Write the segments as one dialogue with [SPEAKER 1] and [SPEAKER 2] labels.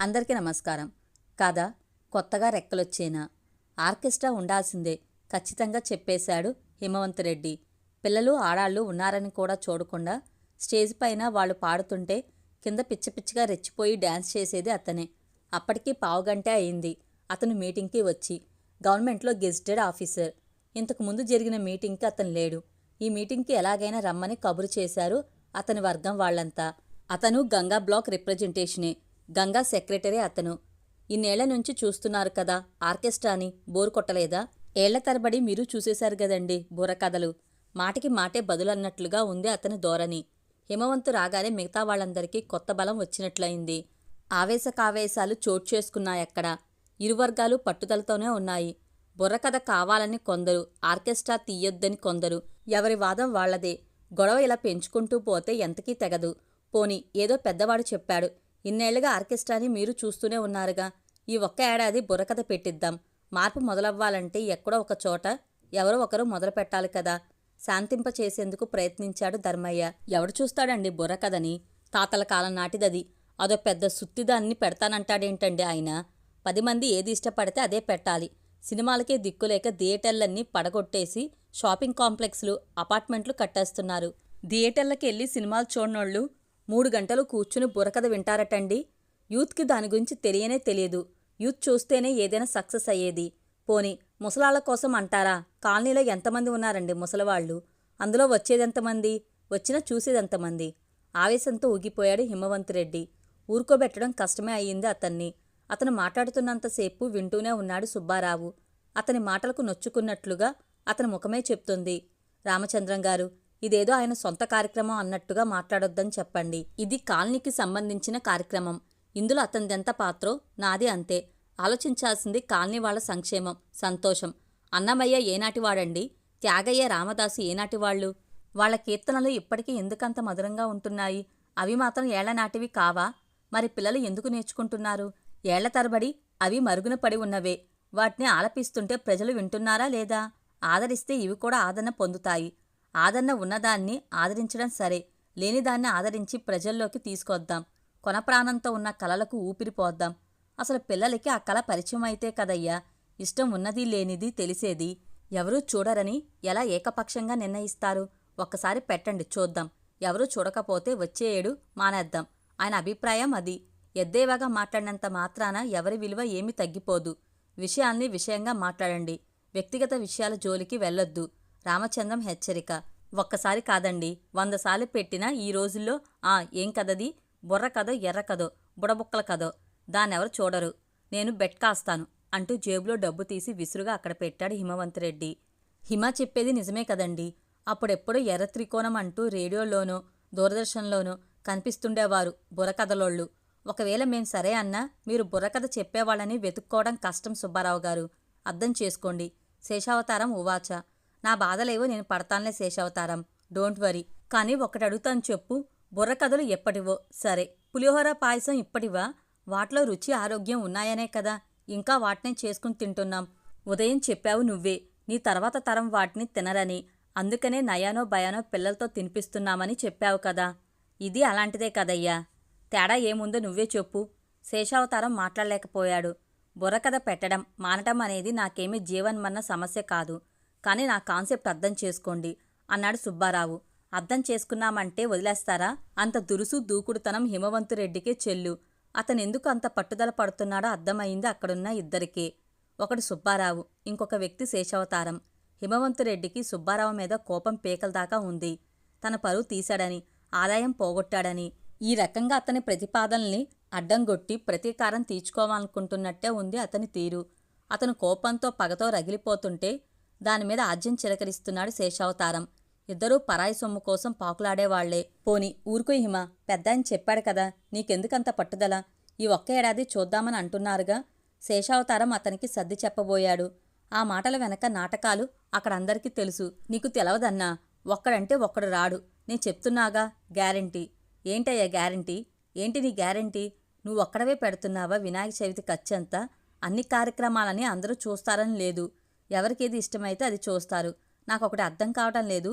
[SPEAKER 1] అందరికీ నమస్కారం. కథ కొత్తగా రెక్కలొచ్చేనా. ఆర్కెస్ట్రా ఉండాల్సిందే ఖచ్చితంగా చెప్పేశాడు హిమవంతరెడ్డి. పిల్లలు ఆడాళ్ళు ఉన్నారని కూడా చూడకుండా స్టేజ్ పైన వాళ్ళు పాడుతుంటే కింద పిచ్చిపిచ్చిగా రెచ్చిపోయి డ్యాన్స్ చేసేది అతనే. అప్పటికి పావుగంటే అయింది అతను మీటింగ్కి వచ్చి. గవర్నమెంట్లో గెజిటెడ్ ఆఫీసర్. ఇంతకుముందు జరిగిన మీటింగ్కి అతను లేడు. ఈ మీటింగ్కి ఎలాగైనా రమ్మని కబురు చేశారు అతని వర్గం వాళ్ళంతా. అతను గంగా బ్లాక్ రిప్రజెంటేషనే. గంగా సెక్రటరీ అతను. ఇన్నేళ్ల నుంచి చూస్తున్నారు కదా ఆర్కెస్ట్రాని, బోరు కొట్టలేదా? ఏళ్ల తరబడి మీరు చూసేశారు గదండి బుర్రకథలు. మాటికి మాటే బదులన్నట్లుగా ఉంది అతని ధోరణి. హిమవంతు రాగానే మిగతా వాళ్ళందరికీ కొత్త బలం వచ్చినట్లయింది. ఆవేశకావేశాలు చోటు చేసుకున్నాయక్కడ. ఇరు వర్గాలు పట్టుదలతోనే ఉన్నాయి. బుర్రకథ కావాలని కొందరు, ఆర్కెస్ట్రా తీయొద్దని కొందరు. ఎవరి వాదం వాళ్లదే. గొడవ ఇలా పెంచుకుంటూ పోతే ఎంతకీ తెగదు. పోని ఏదో పెద్దవాడు చెప్పాడు, ఇన్నేళ్లుగా ఆర్కెస్ట్రాని మీరు చూస్తూనే ఉన్నారుగా, ఈ ఒక్క ఏడాది బుర్రకథ పెట్టిద్దాం. మార్పు మొదలవ్వాలంటే ఎక్కడో ఒక చోట ఎవరో ఒకరు మొదలు పెట్టాలి కదా. శాంతింప చేసేందుకు ప్రయత్నించాడు ధర్మయ్య. ఎవడు చూస్తాడండి బుర్రకథని? తాతల కాలం నాటిదది. అదో పెద్ద సుత్తిదాన్ని పెడతానంటాడేంటండి ఆయన? 10 మంది ఏది ఇష్టపడితే అదే పెట్టాలి. సినిమాలకే దిక్కులేక థియేటర్లన్నీ పడగొట్టేసి షాపింగ్ కాంప్లెక్స్లు, అపార్ట్మెంట్లు కట్టేస్తున్నారు. థియేటర్లకి వెళ్ళి సినిమాలు చూడనోళ్ళు 3 గంటలు కూర్చుని బుర్రకథ వింటారటండి. యూత్కి దాని గురించి తెలియనే తెలియదు. యూత్ చూస్తేనే ఏదైనా సక్సెస్ అయ్యేది. పోనీ ముసలాళ్ల కోసం అంటారా? కాలనీలో ఎంతమంది ఉన్నారండి ముసలివాళ్లు? అందులో వచ్చేదెంతమంది? వచ్చినా చూసేదెంతమంది? ఆవేశంతో ఊగిపోయాడు హిమవంతరెడ్డి. ఊరుకోబెట్టడం కష్టమే అయ్యింది అతన్ని. అతను మాట్లాడుతున్నంతసేపు వింటూనే ఉన్నాడు సుబ్బారావు. అతని మాటలకు నొచ్చుకున్నట్లుగా అతని ముఖమే చెప్తుంది. రామచంద్రం గారు, ఇదేదో ఆయన సొంత కార్యక్రమం అన్నట్టుగా మాట్లాడొద్దని చెప్పండి. ఇది కాలనీకి సంబంధించిన కార్యక్రమం. ఇందులో అతనిదెంత పాత్రో నాది అంతే. ఆలోచించాల్సింది కాలనీ వాళ్ల సంక్షేమం, సంతోషం. అన్నమయ్య ఏనాటివాడండి? త్యాగయ్య, రామదాసు ఏనాటివాళ్లు? వాళ్ల కీర్తనలు ఇప్పటికీ ఎందుకంత మధురంగా ఉంటున్నాయి? అవి మాత్రం ఏళ్లనాటివి కావా? మరి పిల్లలు ఎందుకు నేర్చుకుంటున్నారు? ఏళ్ల తరబడి అవి మరుగున పడి ఉన్నవే. వాటిని ఆలపిస్తుంటే ప్రజలు వింటున్నారా లేదా? ఆదరిస్తే ఇవి కూడా ఆదరణ పొందుతాయి. ఆదరణ ఉన్నదాన్ని ఆదరించడం సరే, లేనిదాన్ని ఆదరించి ప్రజల్లోకి తీసుకొద్దాం. కొనప్రాణంతో ఉన్న కళలకు ఊపిరిపోద్దాం. అసలు పిల్లలకి ఆ కళ పరిచయం అయితే కదయ్యా ఇష్టం ఉన్నది లేనిది తెలిసేది. ఎవరూ చూడరని ఎలా ఏకపక్షంగా నిర్ణయిస్తారు? ఒక్కసారి పెట్టండి చూద్దాం. ఎవరూ చూడకపోతే వచ్చే ఏడు మానేద్దాం. ఆయన అభిప్రాయం అది. ఎద్దేవాగా మాట్లాడినంత మాత్రాన ఎవరి విలువ ఏమీ తగ్గిపోదు. విషయాల్ని విషయంగా మాట్లాడండి. వ్యక్తిగత విషయాల జోలికి వెళ్ళొద్దు. రామచంద్రం హెచ్చరిక. ఒక్కసారి కాదండి, 100 సార్లు పెట్టినా ఈ రోజుల్లో ఏం కదది? బుర్ర కదో, ఎర్ర కదో, బుడబుక్కల కదో, దాన్నెవరు చూడరు. నేను బెట్ కాస్తాను అంటూ జేబులో డబ్బు తీసి విసురుగా అక్కడ పెట్టాడు హిమవంతరెడ్డి. హిమ చెప్పేది నిజమే కదండి. అప్పుడెప్పుడో ఎర్ర త్రికోణం అంటూ రేడియోలోనో దూరదర్శన్లోనో కనిపిస్తుండేవారు బుర్రకథలోళ్ళు. ఒకవేళ మేం సరే అన్నా మీరు బుర్రకథ చెప్పేవాళ్ళని వెతుక్కోవడం కష్టం సుబ్బారావు గారు. అర్థం చేసుకోండి. శేషావతారం ఉవాచ. నా బాధలేవో నేను పడతానులే శేషావతారం, డోంట్ వరీ. కానీ ఒకటి అడుగుతాను చెప్పు. బుర్రకథలు ఎప్పటివో సరే, పులిహోర పాయసం ఇప్పటివా? వాటిలో రుచి ఆరోగ్యం ఉన్నాయనే కదా ఇంకా వాటినే చేసుకుని తింటున్నాం. ఉదయం చెప్పావు నువ్వే నీ తర్వాత తరం వాటిని తినరని. అందుకనే నయానో భయానో పిల్లలతో తినిపిస్తున్నామని చెప్పావు కదా. ఇది అలాంటిదే కదయ్యా. తేడా ఏముందో నువ్వే చెప్పు. శేషావతారం మాట్లాడలేకపోయాడు. బుర్రకథ పెట్టడం మానటం అనేది నాకేమీ జీవన్మరణ సమస్య కాదు. కానీ నా కాన్సెప్ట్ అర్థం చేసుకోండి అన్నాడు సుబ్బారావు. అర్థం చేసుకున్నామంటే వదిలేస్తారా? అంత దురుసు దూకుడుతనం హిమవంతరెడ్డికే చెల్లు. అతనెందుకు అంత పట్టుదల పడుతున్నాడో అర్థమైంది అక్కడున్న ఇద్దరికే. ఒకడు సుబ్బారావు, ఇంకొక వ్యక్తి శేషావతారం. హిమవంతరెడ్డికి సుబ్బారావు మీద కోపం పీకల దాకా ఉంది. తన పరువు తీశాడని, ఆదాయం పోగొట్టాడని, ఈ రకంగా అతని ప్రతిపాదనల్ని అడ్డంగొట్టి ప్రతీకారం తీర్చుకోవాలనుకుంటున్నట్టే ఉంది అతని తీరు. అతను కోపంతో పగతో రగిలిపోతుంటే దానిమీద ఆజ్యం చిలకరిస్తున్నాడు శేషావతారం. ఇద్దరూ పరాయి సొమ్ము కోసం పాకులాడేవాళ్లే. పోని ఊరుకో హిమ, పెద్దాయన చెప్పాడు కదా, నీకెందుకంత పట్టుదల? ఈ ఒక్క ఏడాది చూద్దామని అంటున్నారుగా. శేషావతారం అతనికి సర్ది చెప్పబోయాడు. ఆ మాటల వెనక నాటకాలు అక్కడందరికీ తెలుసు. నీకు తెలవదన్నా. ఒక్కడంటే ఒక్కడు రాడు. నేను చెప్తున్నాగా, గ్యారెంటీ. ఏంటయ్యా గ్యారెంటీ? ఏంటి నీ గ్యారెంటీ? నువ్వొక్కడవే పెడుతున్నావా వినాయక చవితి ఖర్చంతా? అన్ని కార్యక్రమాలని అందరూ చూస్తారని లేదు. ఎవరికేది ఇష్టమైతే అది చూస్తారు. నాకొకటి అర్థం కావటం లేదు.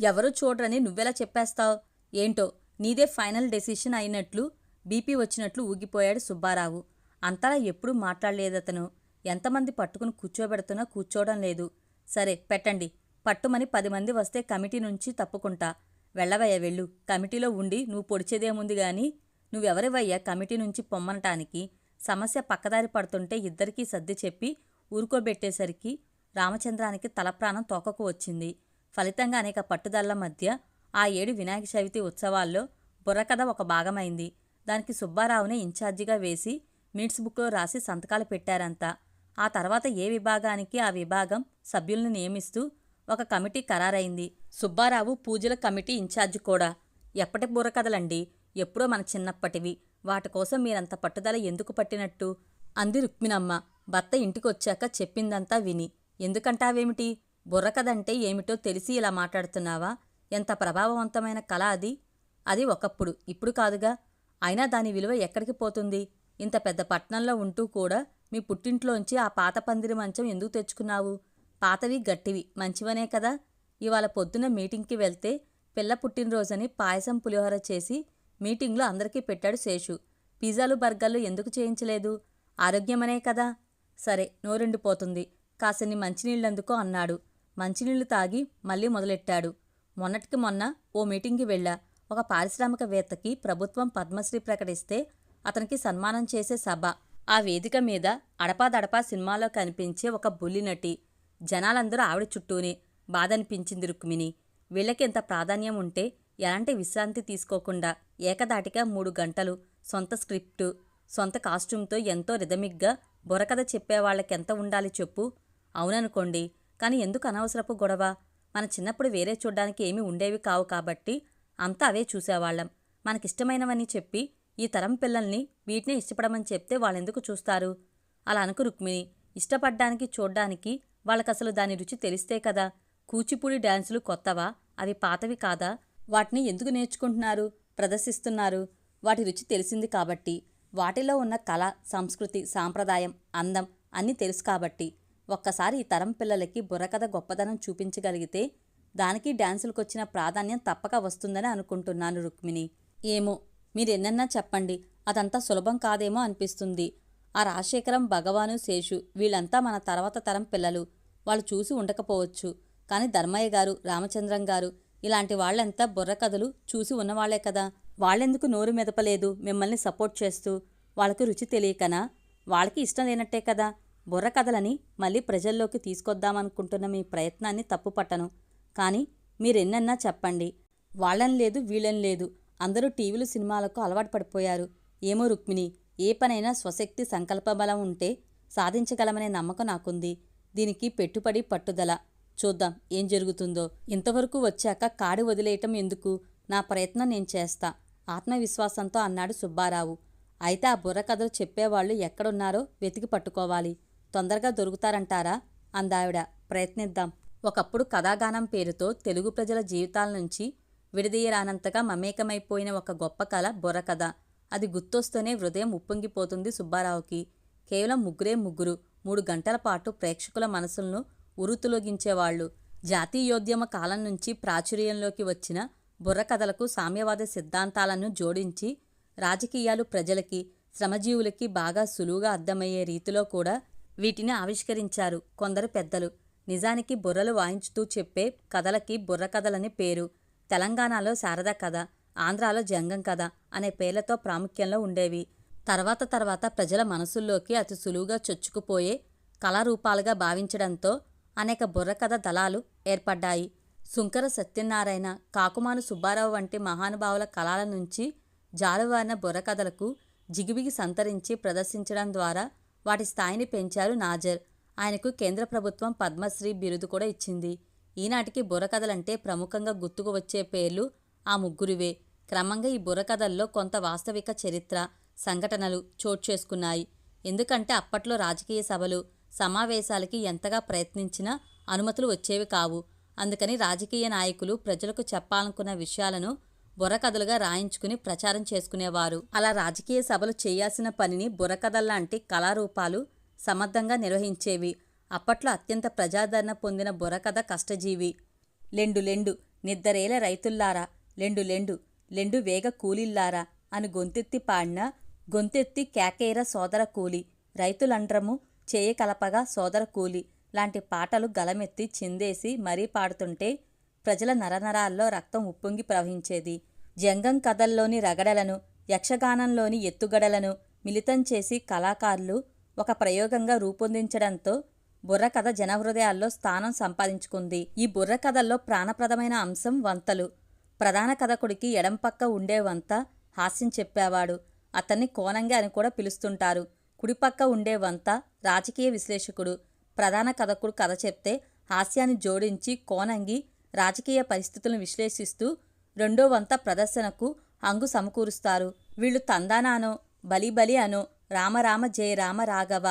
[SPEAKER 1] ఎవరూ చూడరని నువ్వెలా చెప్పేస్తావు? ఏంటో నీదే ఫైనల్ డెసిషన్ అయినట్లు బీపీ వచ్చినట్లు ఊగిపోయాడు సుబ్బారావు. అంతలా ఎప్పుడూ మాట్లాడలేదతను. ఎంతమంది పట్టుకుని కూర్చోబెడుతున్నా కూర్చోవడం లేదు. సరే పెట్టండి. పట్టుమని 10 మంది వస్తే కమిటీ నుంచి తప్పుకుంటా. వెళ్ళవయ్యా వెళ్ళు. కమిటీలో ఉండి నువ్వు పొడిచేదేముంది గాని నువ్వెవరివయ్యా కమిటీ నుంచి పొమ్మనటానికి? సమస్య పక్కదారి పడుతుంటే ఇద్దరికీ సర్ది చెప్పి ఊరుకోబెట్టేసరికి రామచంద్రానికి తలప్రాణం తోకకు వచ్చింది. ఫలితంగా అనేక పట్టుదళ్ల మధ్య ఆ ఏడు వినాయక చవితి ఉత్సవాల్లో బుర్రకథ ఒక భాగమైంది. దానికి సుబ్బారావునే ఇన్ఛార్జిగా వేసి మినిట్స్ బుక్లో రాసి సంతకాలు పెట్టారంతా. ఆ తర్వాత ఏ విభాగానికి ఆ విభాగం సభ్యులను నియమిస్తూ ఒక కమిటీ ఖరారైంది. సుబ్బారావు పూజల కమిటీ ఇన్ఛార్జి కూడా. ఎప్పటి బుర్రకథలండి? ఎప్పుడో మన చిన్నప్పటివి. వాటి కోసం మీరంత పట్టుదల ఎందుకు పట్టినట్టు? అంది రుక్మిణమ్మ భర్త ఇంటికొచ్చాక చెప్పిందంతా విని. ఎందుకంటావేమిటి? బుర్రకథంటే ఏమిటో తెలిసి ఇలా మాట్లాడుతున్నావా? ఎంత ప్రభావవంతమైన కళ అది. అది ఒకప్పుడు, ఇప్పుడు కాదుగా. అయినా దాని విలువ ఎక్కడికి పోతుంది? ఇంత పెద్ద పట్టణంలో ఉంటూ కూడా మీ పుట్టింట్లోంచి ఆ పాత పందిరి మంచం ఎందుకు తెచ్చుకున్నావు? పాతవి గట్టివి మంచివనే కదా. ఇవాళ పొద్దున మీటింగ్కి వెళ్తే పిల్ల పుట్టినరోజని పాయసం పులిహోర చేసి మీటింగ్లో అందరికీ పెట్టాడు శేషు. పిజ్జాలు బర్గర్లు ఎందుకు చేయించలేదు? ఆరోగ్యమనే కదా. సరే నోరెండిపోతుంది, కాసిన్ని మంచినీళ్ళందుకో అన్నాడు. మంచినీళ్లు తాగి మళ్ళీ మొదలెట్టాడు. మొన్నటికి మొన్న ఓ మీటింగ్కి వెళ్ళా. ఒక పారిశ్రామికవేత్తకి ప్రభుత్వం పద్మశ్రీ ప్రకటిస్తే అతనికి సన్మానం చేసే సభ. ఆ వేదిక మీద అడపాదడపా సినిమాలో కనిపించే ఒక బుల్లినటి. జనాలందరూ ఆవిడ చుట్టూనే. బాధనిపించింది రుక్మిణి. వీళ్ళకి ఎంత ప్రాధాన్యం ఉంటే ఎలాంటి విశ్రాంతి తీసుకోకుండా ఏకదాటిగా 3 గంటలు సొంత స్క్రిప్టు, సొంత కాస్ట్యూమ్తో ఎంతో రిథమిక్గా బుర్రకథ చెప్పేవాళ్ళకెంత ఉండాలి చెప్పు? అవుననుకోండి. కానీ ఎందుకు అనవసరపు గొడవ? మన చిన్నప్పుడు వేరే చూడ్డానికి ఏమీ ఉండేవి కావు కాబట్టి అంతా అవే చూసేవాళ్ళం. మనకిష్టమైనవని చెప్పి ఈ తరం పిల్లల్ని వీటినే ఇష్టపడమని చెప్తే వాళ్ళెందుకు చూస్తారు? అలా అనుకు రుక్మిణి. ఇష్టపడ్డానికి చూడ్డానికి వాళ్ళకసలు దాని రుచి తెలిస్తే కదా. కూచిపూడి డ్యాన్సులు కొత్తవా? అవి పాతవి కాదా? వాటిని ఎందుకు నేర్చుకుంటున్నారు, ప్రదర్శిస్తున్నారు? వాటి రుచి తెలిసింది కాబట్టి. వాటిలో ఉన్న కళ, సంస్కృతి, సాంప్రదాయం, అందం అన్నీ తెలుసు కాబట్టి. ఒక్కసారి ఈ తరం పిల్లలకి బుర్రకథ గొప్పదనం చూపించగలిగితే దానికి డ్యాన్సులకొచ్చిన ప్రాధాన్యం తప్పక వస్తుందని అనుకుంటున్నాను రుక్మిణి. ఏమో మీరెన్నన్నా చెప్పండి, అదంతా సులభం కాదేమో అనిపిస్తుంది. ఆ రాజశేఖరం, భగవాను, శేషు వీళ్ళంతా మన తర్వాత తరం పిల్లలు. వాళ్ళు చూసి ఉండకపోవచ్చు. కానీ ధర్మయ్య గారు, రామచంద్రం గారు ఇలాంటి వాళ్ళంతా బుర్రకథలు చూసి ఉన్నవాళ్లే కదా. వాళ్ళెందుకు నోరు మెదపలేదు మిమ్మల్ని సపోర్ట్ చేస్తూ? వాళ్ళకి రుచి తెలియకనా? వాళ్ళకి ఇష్టం లేనట్టే కదా. బుర్రకథలని మళ్ళీ ప్రజల్లోకి తీసుకొద్దామనుకుంటున్న మీ ప్రయత్నాన్ని తప్పుపట్టను. కానీ మీరెన్నన్నా చెప్పండి. వాళ్ళని లేదు, వీళ్ళని లేదు. అందరూ టీవీలు, సినిమాలకు అలవాటు పడిపోయారు. ఏమో రుక్మిణి, ఏ పనైనా స్వశక్తి, సంకల్పబలం ఉంటే సాధించగలమనే నమ్మకం నాకుంది. దీనికి పెట్టుబడి, పట్టుదల. చూద్దాం ఏం జరుగుతుందో. ఇంతవరకు వచ్చాక కాడి వదిలేయటం ఎందుకు? నా ప్రయత్నం నేను చేస్తా ఆత్మవిశ్వాసంతో అన్నాడు సుబ్బారావు. అయితే ఆ బుర్రకథలు చెప్పేవాళ్ళు ఎక్కడున్నారో వెతికి పట్టుకోవాలి. తొందరగా దొరుకుతారంటారా? అందావిడ. ప్రయత్నిద్దాం. ఒకప్పుడు కథాగానం పేరుతో తెలుగు ప్రజల జీవితాల నుంచి విడదీయరానంతగా మమేకమైపోయిన ఒక గొప్ప కళ బుర్రకథ. అది గుర్తొస్తూనే హృదయం ఉప్పొంగిపోతుంది సుబ్బారావుకి. కేవలం ముగ్గురు 3 గంటల పాటు ప్రేక్షకుల మనసులను ఉరుతులొగించేవాళ్లు. జాతీయోద్యమ కాలం నుంచి ప్రాచుర్యంలోకి వచ్చిన బుర్రకథలకు సామ్యవాద సిద్ధాంతాలను జోడించి రాజకీయాలు ప్రజలకి, శ్రమజీవులకి బాగా సులువుగా అర్థమయ్యే రీతిలో కూడా వీటిని ఆవిష్కరించారు కొందరు పెద్దలు. నిజానికి బుర్రలు వాయించుతూ చెప్పే కథలకి బుర్రకథలని పేరు. తెలంగాణలో శారద కథ, ఆంధ్రాలో జంగం కథ అనే పేర్లతో ప్రాముఖ్యంలో ఉండేవి. తర్వాత ప్రజల మనసుల్లోకి అతి సులువుగా చొచ్చుకుపోయే కళారూపాలుగా భావించడంతో అనేక బుర్రకథ దళాలు ఏర్పడ్డాయి. సుంకర సత్యనారాయణ, కాకుమాను సుబ్బారావు వంటి మహానుభావుల కళల నుంచి జాలువారిన బుర్రకథలకు జిగిబిగి సంతరించి ప్రదర్శించడం ద్వారా వాటి స్థాయిని పెంచారు నాజర్. ఆయనకు కేంద్ర ప్రభుత్వం పద్మశ్రీ బిరుదు కూడా ఇచ్చింది. ఈనాటికి బుర్రకథలంటే ప్రముఖంగా గుర్తుకు వచ్చే పేర్లు ఆ ముగ్గురివే. క్రమంగా ఈ బుర్రకథల్లో కొంత వాస్తవిక చరిత్ర, సంఘటనలు చోటు చేసుకున్నాయి. ఎందుకంటే అప్పట్లో రాజకీయ సభలు, సమావేశాలకి ఎంతగా ప్రయత్నించినా అనుమతులు వచ్చేవి కావు. అందుకని రాజకీయ నాయకులు ప్రజలకు చెప్పాలనుకున్న విషయాలను బుర్రకథలుగా రాయించుకుని ప్రచారం చేసుకునేవారు. అలా రాజకీయ సభలు చేయాల్సిన పనిని బుర్రకథల్లాంటి కళారూపాలు సమర్థంగా నిర్వహించేవి. అప్పట్లో అత్యంత ప్రజాదరణ పొందిన బుర్రకథ కష్టజీవి. లెండు నిద్దరేల రైతుల్లారా, లెండు వేగ కూలీల్లారా అని గొంతెత్తి పాడిన గొంతెత్తి కేకేర సోదర కూలి, రైతులండ్రము చేయ కలపగా సోదర కూలి లాంటి పాటలు గలమెత్తి చిందేసి మరీ పాడుతుంటే ప్రజల నరనరాల్లో రక్తం ఉప్పొంగి ప్రవహించేది. జంగం కథల్లోని రగడలను, యక్షగానంలోని ఎత్తుగడలను మిళితం చేసి కళాకారులు ఒక ప్రయోగంగా రూపొందించడంతో బుర్రకథ జనహృదయాల్లో స్థానం సంపాదించుకుంది. ఈ బుర్రకథల్లో ప్రాణప్రదమైన అంశం వంతలు. ప్రధాన కథకుడికి ఎడంపక్క ఉండే వంత హాస్యం చెప్పేవాడు. అతన్ని కోనంగి అని కూడా పిలుస్తుంటారు. కుడిపక్క ఉండే వంత రాజకీయ విశ్లేషకుడు. ప్రధాన కథకుడు కథ చెప్తే హాస్యాన్ని జోడించి కోనంగి రాజకీయ పరిస్థితులను విశ్లేషిస్తూ రెండో వంత ప్రదర్శనకు హంగు సమకూరుస్తారు. వీళ్ళు తందానానో, బలిబలి అనో, రామరామ జయ రామ రాఘవ,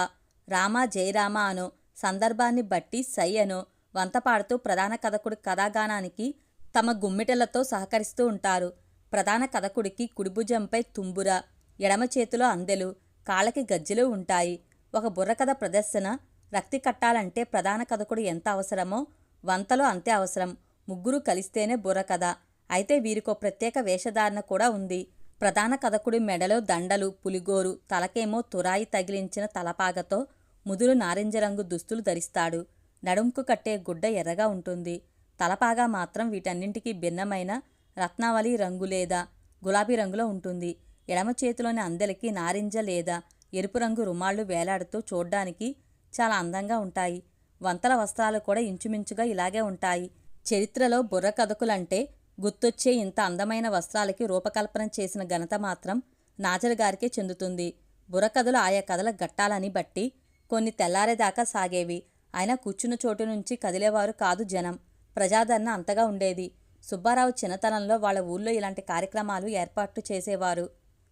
[SPEAKER 1] రామ జయరామ అనో, సందర్భాన్ని బట్టి సై అనో వంత పాడుతూ ప్రధాన కథకుడి కథాగానానికి తమ గుమ్మిటలతో సహకరిస్తూ ఉంటారు. ప్రధాన కథకుడికి కుడిభుజంపై తుంబుర, ఎడమ చేతిలో అందెలు, కాళ్ళకి గజ్జెలు ఉంటాయి. ఒక బుర్రకథ ప్రదర్శన రక్తి కట్టాలంటే ప్రధాన కథకుడు ఎంత అవసరమో వంతలో అంతే అవసరం. ముగ్గురు కలిస్తేనే బుర్రకథ. అయితే వీరికో ప్రత్యేక వేషధారణ కూడా ఉంది. ప్రధాన కథకుడి మెడలో దండలు, పులిగోరు, తలకేమో తురాయి తగిలించిన తలపాగతో ముదురు నారింజ రంగు దుస్తులు ధరిస్తాడు. నడుంకు కట్టే గుడ్డ ఎర్రగా ఉంటుంది. తలపాగా మాత్రం వీటన్నింటికీ భిన్నమైన రత్నావళి రంగు లేదా గులాబీ రంగులో ఉంటుంది. ఎడమ చేతిలోని అందెలకి నారింజ లేదా ఎరుపు రంగు రుమాళ్ళు వేలాడుతూ చూడ్డానికి చాలా అందంగా ఉంటాయి. వంతల వస్త్రాలు కూడా ఇంచుమించుగా ఇలాగే ఉంటాయి. చరిత్రలో బుర్ర కథకులంటే గుర్తొచ్చే ఇంత అందమైన వస్త్రాలకి రూపకల్పన చేసిన ఘనత మాత్రం నాజర్ గారికే చెందుతుంది. బుర్రకథలు ఆయా కథల ఘట్టాలని బట్టి కొన్ని తెల్లారేదాకా సాగేవి. ఆయన కూర్చున్న చోటు నుంచి కదిలేవారు కాదు జనం. ప్రజాదరణ అంతగా ఉండేది. సుబ్బారావు చిన్నతనంలో వాళ్ళ ఊళ్ళో ఇలాంటి కార్యక్రమాలు ఏర్పాటు చేసేవారు.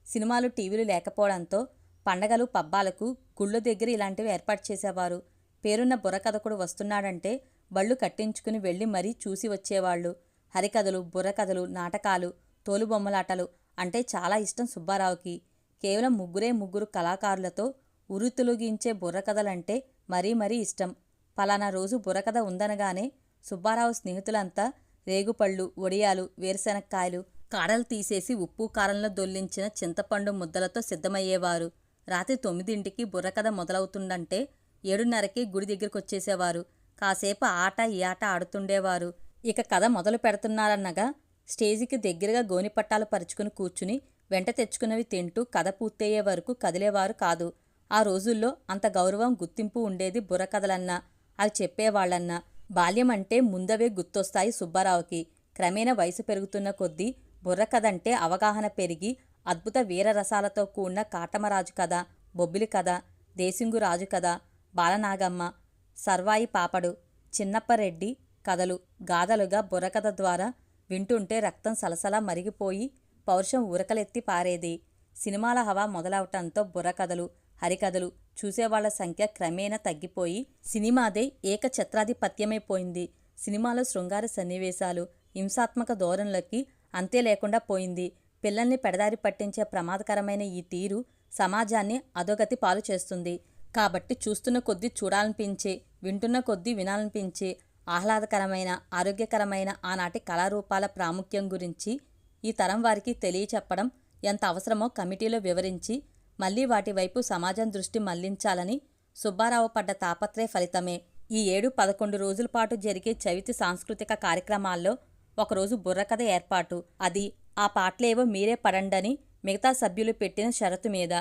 [SPEAKER 1] సినిమాలు, టీవీలు లేకపోవడంతో పండగలు, పబ్బాలకు గుళ్ళ దగ్గర ఇలాంటివి ఏర్పాటు చేసేవారు. పేరున్న బుర్రకథకుడు వస్తున్నాడంటే బళ్ళు కట్టించుకుని వెళ్ళి మరీ చూసి వచ్చేవాళ్ళు. హరికథలు, బుర్రకథలు, నాటకాలు, తోలుబొమ్మలాటలు అంటే చాలా ఇష్టం సుబ్బారావుకి. కేవలం ముగ్గురు కళాకారులతో ఉరుతులుగించే బుర్రకథలంటే మరీ మరీ ఇష్టం. పలానా రోజు బుర్రకథ ఉందనగానే సుబ్బారావు స్నేహితులంతా రేగుపళ్ళు, వడియాలు, వేరుశెనక్కాయలు కాడలు తీసేసి ఉప్పు కారంలో దొల్లించిన చింతపండు ముద్దలతో సిద్ధమయ్యేవారు. రాత్రి 9ంటికి బుర్రకథ మొదలవుతుందంటే 7:30కి గుడి దగ్గరకొచ్చేసేవారు. కాసేపు ఆట ఈ ఆట ఆడుతుండేవారు. ఇక కథ మొదలు పెడుతున్నారన్నగా స్టేజికి దగ్గరగా గోనిపట్టాలు పరుచుకుని కూర్చుని వెంట తెచ్చుకున్నవి తింటూ కథ పూర్తయ్యే వరకు కదిలేవారు కాదు. ఆ రోజుల్లో అంత గౌరవం, గుర్తింపు ఉండేది బుర్రకథలన్నా, అవి చెప్పేవాళ్లన్నా. బాల్యం అంటే ముందవే గుర్తొస్తాయి సుబ్బారావుకి. క్రమేణా వయసు పెరుగుతున్న కొద్దీ బుర్రకథంటే అవగాహన పెరిగి అద్భుత వీరరసాలతో కూడిన కాటమరాజు కథ, బొబ్బిలి కథ, దేశింగురాజు కథ, బాలనాగమ్మ, సర్వాయి పాపడు, చిన్నప్పరెడ్డి కథలు గాథలుగా బుర్రకథ ద్వారా వింటుంటే రక్తం సలసలా మరిగిపోయి పౌరుషం ఉరకలెత్తి పారేది. సినిమాల హవా మొదలవటంతో బుర్రకథలు, హరికథలు చూసేవాళ్ల సంఖ్య క్రమేణా తగ్గిపోయి సినిమాదే ఏకఛత్రాధిపత్యమైపోయింది. సినిమాలో శృంగార సన్నివేశాలు, హింసాత్మక ధోరణులకి అంతే లేకుండా పోయింది. పిల్లల్ని పెడదారి పట్టించే ప్రమాదకరమైన ఈ తీరు సమాజాన్ని అధోగతి పాలు చేస్తుంది. కాబట్టి చూస్తున్న కొద్దీ చూడాలనిపించే, వింటున్న కొద్దీ వినాలనిపించే ఆహ్లాదకరమైన, ఆరోగ్యకరమైన ఆనాటి కళారూపాల ప్రాముఖ్యం గురించి ఈ తరం వారికి తెలియచెప్పడం ఎంత అవసరమో కమిటీలో వివరించి మళ్లీ వాటి వైపు సమాజం దృష్టి మళ్లించాలని సుబ్బారావు పడ్డ తాపత్రయ ఫలితమే ఈ 7-11 రోజుల పాటు జరిగే చవితి సాంస్కృతిక కార్యక్రమాల్లో ఒకరోజు బుర్రకథ ఏర్పాటు. అది ఆ పాటలేవో మీరే పడండని మిగతా సభ్యులు పెట్టిన షరతు మీద.